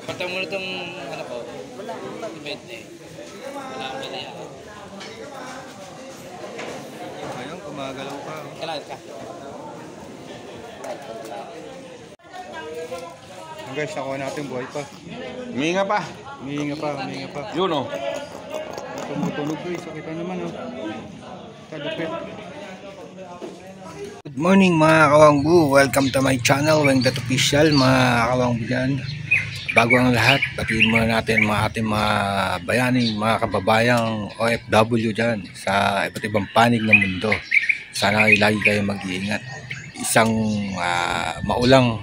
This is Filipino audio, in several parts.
Pagka mo na itong ano ko, event eh. Wala akong ganyan. Ayun, gumagalaw pa. Kailangan ka. Guys, nakuha natin buhay pa. Huminga pa. Humihinga pa. Yun o. Tumutunog guys, so kita naman oh. Kadupit. Good morning mga kawangbu, welcome to my channel, Wengdat Official. Mga kawangbu dyan, bago ang lahat, batiin muna natin mga ating mga bayaning, mga kababayang OFW dyan sa iba't ibang panig ng mundo. Sana ay lagi kayo mag-iingat. Isang maulang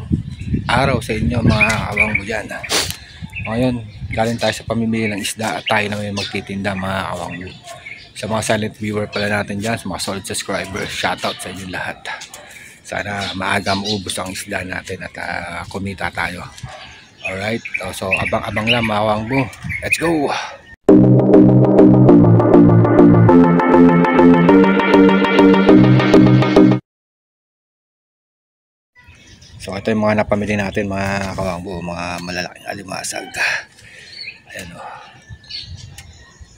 araw sa inyo mga kawangbu dyan. Ngayon, galing tayo sa pamimili ng isda at tayo na may magtitinda mga kawangbu. Sa mga silent viewer pala natin dyan, sa mga solid subscribers, shoutout sa inyo lahat. Sana maaga maubos ang isda natin at kumita tayo. Alright, so abang-abang lang mga kawangbu. Let's go! So ito yung mga napamili natin mga kawangbu, mga malalaking alimasag. Ayan o.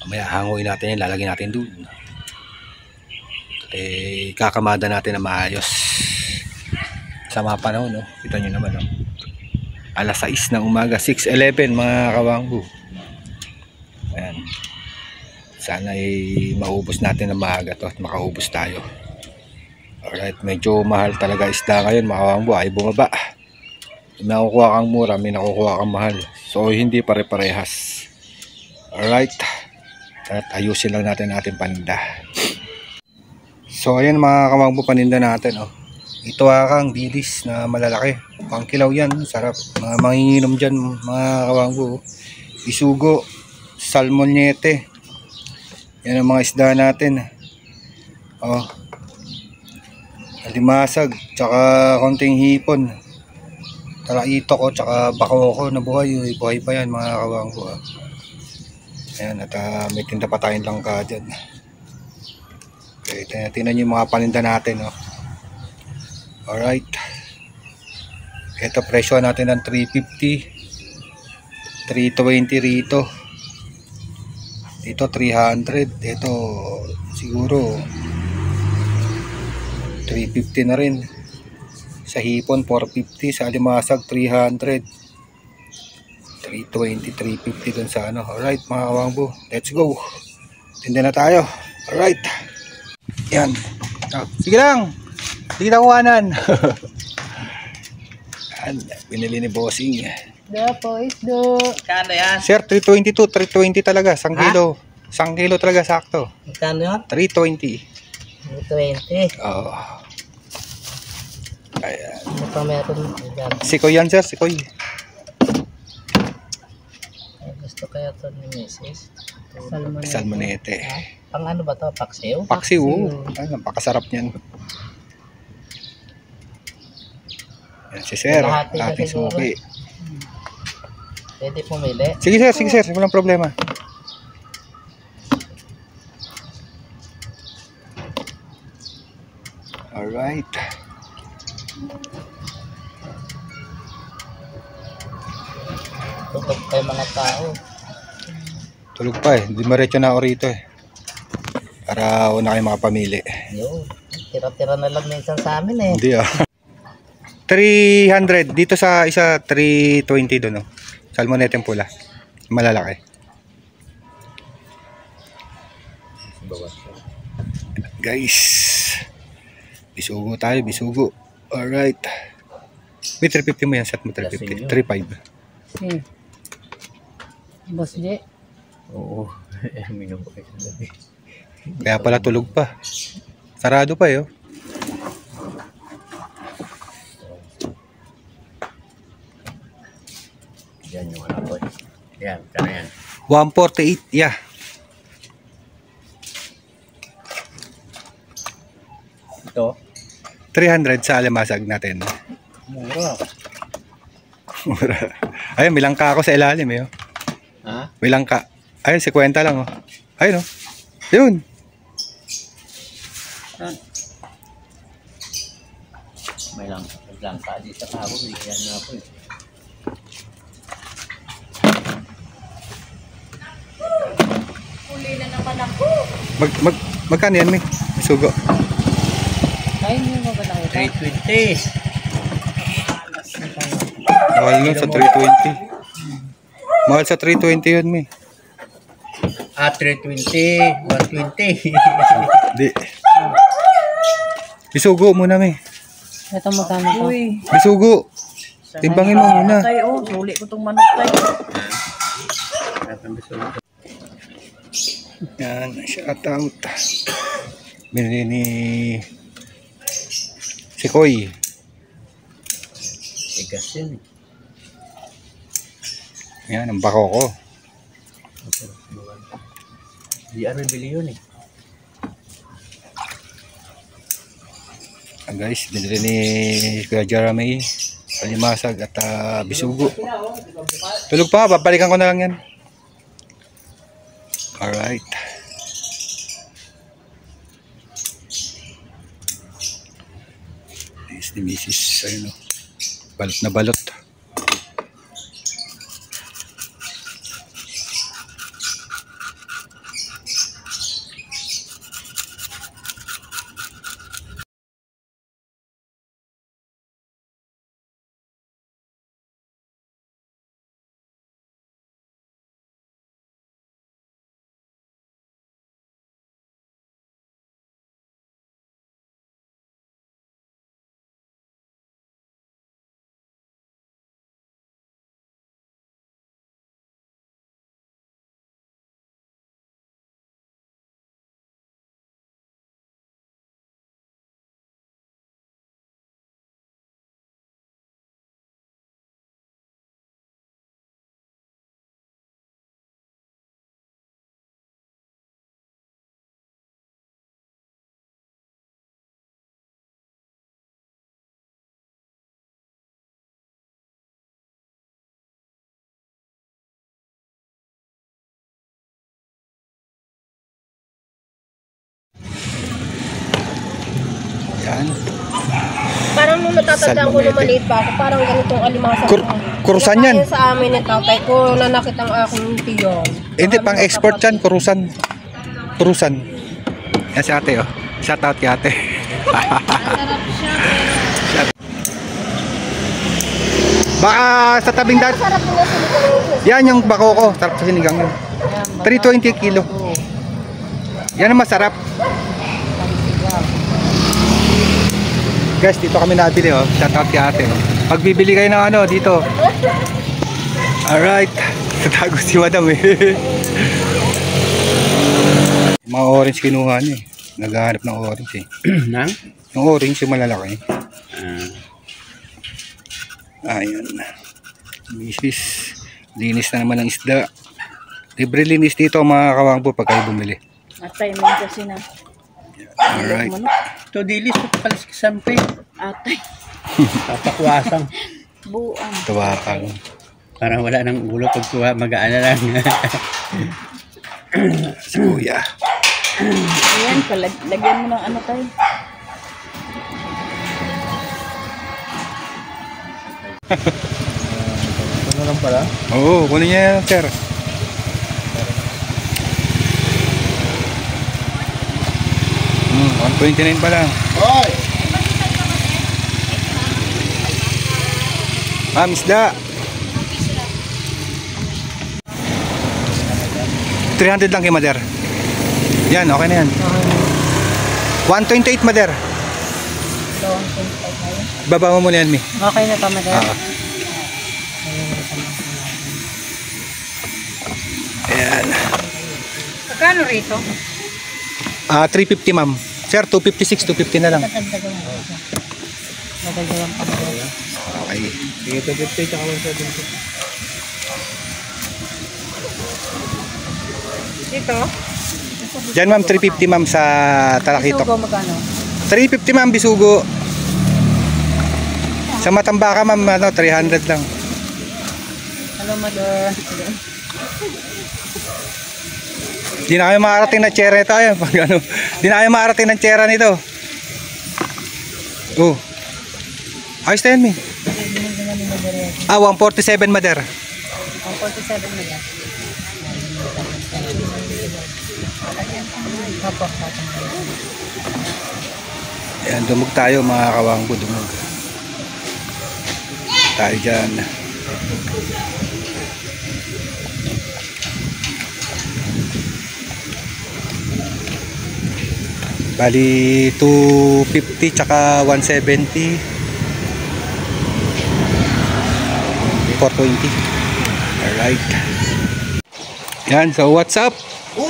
Mamaya hanguin natin yan, lalagyan natin dun. Eh, kakamada natin na maayos. Sa mga panahon, no? Kita nyo naman, no? Alas 6 ng umaga, 6:11 mga kawangbu. Ayan. Sana ay maubos natin na maaga to at makaubos tayo. Alright, medyo mahal talaga isda ngayon mga kawangbu, ay bumaba. May nakukuha kang mura, may nakukuha kang mahal. So hindi pare-parehas. Alright, at ayusin lang natin ating paninda. So ayan mga kawangbu, paninda natin oh. Ito akang dilis na malalaki, pang kilaw yan, sarap. Mga manginginom dyan mga kawangbu. Isugo, salmonete, yan ang mga isda natin oh. Alimasag, tsaka konting hipon, talaito ko, tsaka bako ko na buhay. Buhay pa yan mga kawangbu. Ayan, at may tinda pa tayong langka dyan. Okay, tingnan nyo yung mga paninda natin. Oh. Alright. Ito, presyo natin ng 350, 320 rito. Dito 300. Ito siguro 350 na rin. Sa hipon 450, sa alimasag 300, 320, 350 dun sa ano. Alright mga kawangbu, let's go. Tinda na tayo. Alright. Yan. Sige lang. Sige na kuhanan. Binili ni bossing. Po isdo. Kano yan? Sir, 320 to, 320 talaga. 1 kilo. 1 kilo talaga sakto. Kano yan? 320. 20. Oo. Ayan. Ano pa meron dyan? Sikoy yan sir, sikoy. Ay, gusto kaya to ni Mrs. Salmonete. Pang ano ba to? Paksiw? Paksiw. Ay, napakasarap niyan. Yan si sir, Kalahati na ating siguro. suki. Pwede pumili. Sige sir, walang problema. Alright. Tutok pa yung mga tao. Tulog pa eh, dimaretso na ako rito eh. Para una kayo makapamili. Yo, tira-tira na lang minsan sa amin eh. Hindi ah. 300 dito sa isa, 320 doon oh. Salmonete pula. Malalaki. Guys, bisugo tayo, bisugo. Alright. May 350 mo yan, set mo 350. 3.5. Boss J. Oo. Kaya pala tulog pa. Sarado pa eh oh. Yan yung ano po. Yan, kano yan? 148, yeah. Ito? 300 sa alimasag natin. Mura. Mura. Ayun, may langka ako sa ilalim eh. Oh. Ha? May langka. Ayun, 50 lang oh. Ayun oh. Yun. May lang pa di sa kabo. Yan na po eh. Magkano yan, may? Bisugo. Ayun yung ba nakita? 320. Mahal nun sa 320. Mahal sa 320 yun, may. 320. 120. Di. Bisugo muna, may. Ito magkano to? Bisugo. Timbangin mo muna. Tayo, suli ko tong manok tayo. Yan, shout out. Binili ni si Koy. Tigas yun. Yan, ang bako ko. Di ano bili yun eh. Guys, binili ni Kuya Jeremy Palimasag at bisugo. Tulog pa, babalikan ko na lang yan. Alright. Nice ni Mrs. Ayun o. Balot na balot. Yan. Parang nung natatandaan ko Salmonete. nung maliit pa ako, parang ganitong alimasag. Kurusan yan. Sa amin ni tatay ko, nanakit ang aking tiyo. Hindi, pang export yan. Kurusan. Kurusan. Yan si ate oh. Shout out kay ate. Baka sa tabing dat. Sarap mo na sila. Yan yung bako ko. Sarap sa sinigang yun. 320 kilo. Yan ang masarap. Guys, dito kami nabili oh. Shout out kay ate oh. Pag bibili kayo ng ano dito. Alright. Tatago si madam eh. Mga orange kinuha niya eh. Naghahanap ng orange eh. Nang? Yung orange yung malalaki. Ayan. Misis. Linis na naman ng isda. Libre linis dito mga kawangbo pag kayo bumili. At timing kasi na. Alright. Ito dilis ko palis kasampe. Atay. Papakwasang. Buang. Tawakal. Parang wala nang ulo pag kuha, mag-aana lang. Si kuya. Ayan, lagyan mo ng ano tayo. Ano lang pala? Oo, kunin niya yan sir. Hmm, 129 pa lang. Hoy! Ma'am, isda. 300 lang kay Mader. Yan, okay na yan. 128 Mader. Baba mo muna yan, Mi. Okay na pa, madam. Ayan. Magkano rito? 350 ma'am. Sir, 256, 250 na lang. Dadagdagan mo. Dadagdagan pa, madam. Okay. Sige, 250 tsaka 170. Dito? Diyan ma'am, 350 ma'am sa Talakitok. Sugo, magkano? 350 ma'am, bisugo. Sa Matambaka ma'am, 300 lang. Ano, madam? Di na kayo makarating ng tsera nito. Ayan, pag ano, di na kayo makarating ng tsera nito. Oh. Ayos na yan, Mi. 147 Mader. 147 madam. Opo, tatanggalin. Ayan, dumog tayo mga kawangbo, dumog. Tayo dyan. Bali 250 tsaka 170. 420. Alright. Yan, so what's up?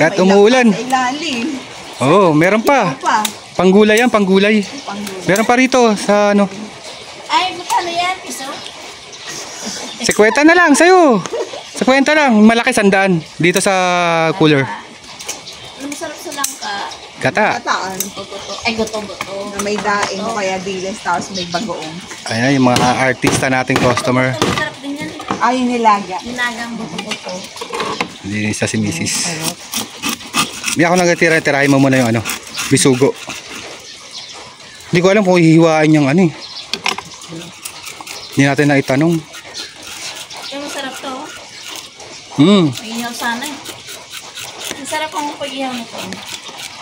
Kahit umuulan. Sa ilalim. Oo, meron pa. Pa. Panggulay yan, panggulay. Meron pa rito sa ano. Ay, magkano yan? Piso? 50 na lang sa'yo. 50 lang. Malaki sandaan. Dito sa cooler. Ano masarap sa langka? Gata. Kataan Ay, goto-goto. na may daing o kaya diles tapos may bagoong. Ayan, yung mga artista nating customer. Masarap din yan. Ay, yung nilaga. Nilagang goto-goto. Hindi sa si Mrs. Hindi ako nagatira-tirahin mo muna yung ano, bisugo. Hindi ko alam kung hihiwain yung ano eh. Hindi natin na itanong. Ay, masarap to. Mag-ihaw sana eh. Masarap ang pag-ihaw nito.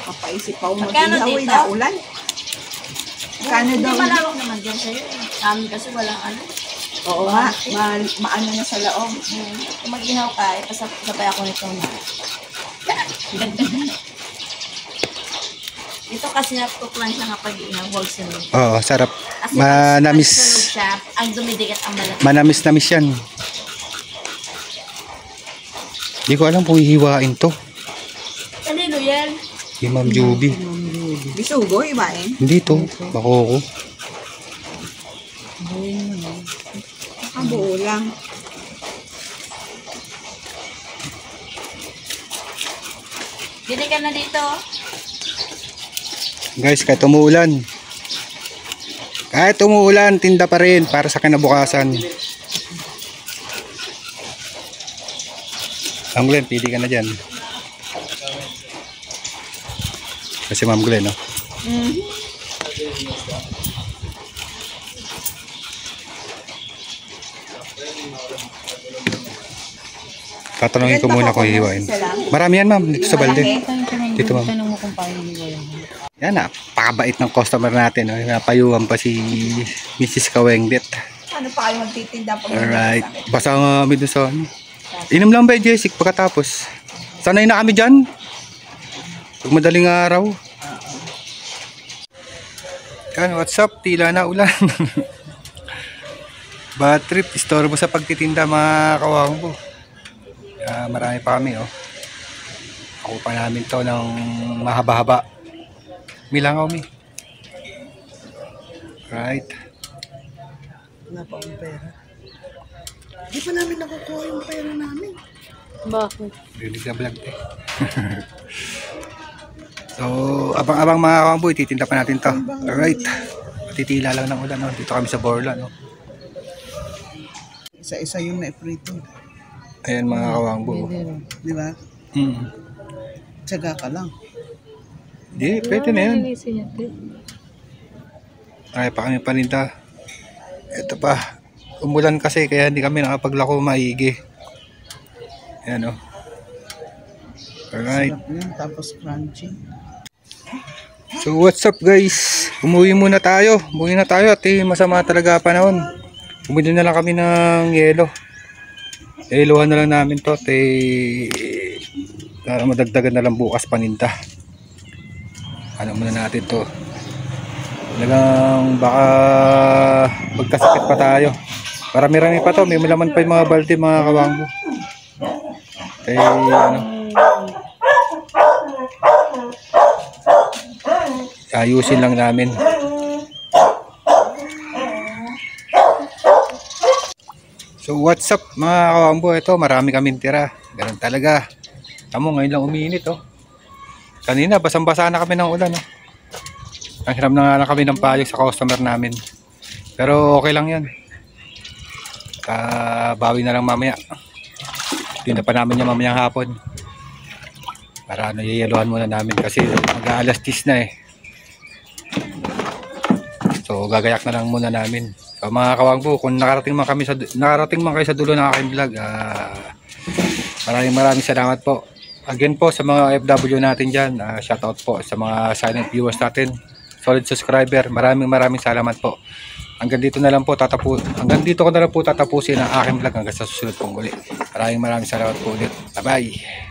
Kapaisip pa ako Magkano mag-ihaw dito? na ulan. Magkano Hindi daw? malawak naman dyan sa'yo eh. Amin kasi walang ano. Oo nga, maano na sa loob. Kung mag-ihaw ka, pasapay ako nito na. Ito kasi natutok lang siya kapag ihaw, huwag sunod. Oo, sarap. Kasi Manamis. pag sunog siya, ang dumidikit ang balat. Manamis-namis yan. Hindi ko alam kung hihiwain to. Kanino yan? Yung Ma'am Juby. Bisugo, ibain. Hindi to. Bakoko. Ang buo lang. Bili ka na dito. Guys, kahit umuulan, tinda pa rin para sa kinabukasan. Ma'am Glenn, pili ka na dyan. Kasi Ma'am Glenn, no? Tatanungin ko muna kung hihiwain. Marami yan, ma'am, dito sa balde. Dito, ma'am. Tanong mo kung paano hiwain. Yan, napakabait ng customer natin. No? Napayuhan pa si Mrs. Kawengdet. Ano pa kayo magtitinda pag Alright. Basta nga kami doon sa ano. Inom lang ba, Jessic, pagkatapos? Sanay na kami dyan. Pag madaling araw. Yan, what's up? Tila na ulan. Bad trip. Istorbo sa pagtitinda, mga kawangbo. Marami pa kami, oh. Ako pa namin to ng mahaba-haba. Milangaw, mi. Right. Wala pa akong pera. Di pa namin nakukuha yung pera namin. Bakit? Rinig na vlog, eh. So, abang-abang mga kawangbo, ititinda pa natin to. Alright. Titila lang ng ulan, no? Dito kami sa Borla, no? Isa-isa yung na-prito. Ayan mga kawangbo. Di ba? Tsaga ka lang. Di, pwede na yan. Ay, pa kami paninda. Ito pa. Umulan kasi kaya hindi kami nakapaglako maigi. Ayan, oh. Alright. Sarap yun. Tapos crunchy. So what's up, guys? Umuwi muna tayo. Umuwi na tayo at masama talaga panahon. Bumili na lang kami ng yelo. Yelohan na lang namin to at para madagdagan na lang bukas paninda. Ano muna natin to. Talagang baka magkasakit pa tayo. Marami-rami pa to. May malaman pa yung mga balde, mga kawangbo. Ano, ayusin lang namin. So what's up mga kawangbo? Ito, marami kaming tira. Ganun talaga. Tamo, ngayon lang uminit, oh. Kanina basang-basa na kami ng ulan, oh. Ang hiram na nga lang kami ng payag sa customer namin. Pero okay lang yan. Bawi na lang mamaya. Tinda pa namin yung mamayang hapon. Para ano, yiyeluhan muna namin kasi mag-aalas 10 na, eh. So gagayak na lang muna namin. So mga kawangbo, kung nakarating man kayo sa dulo ng aking vlog, maraming salamat po. again po sa mga FW natin dyan, shoutout po sa mga silent viewers natin, solid subscriber, maraming salamat po. Hanggang dito ko na lang po tatapusin ang aking vlog hanggang sa susunod pong uli. Maraming salamat po ulit. Bye bye.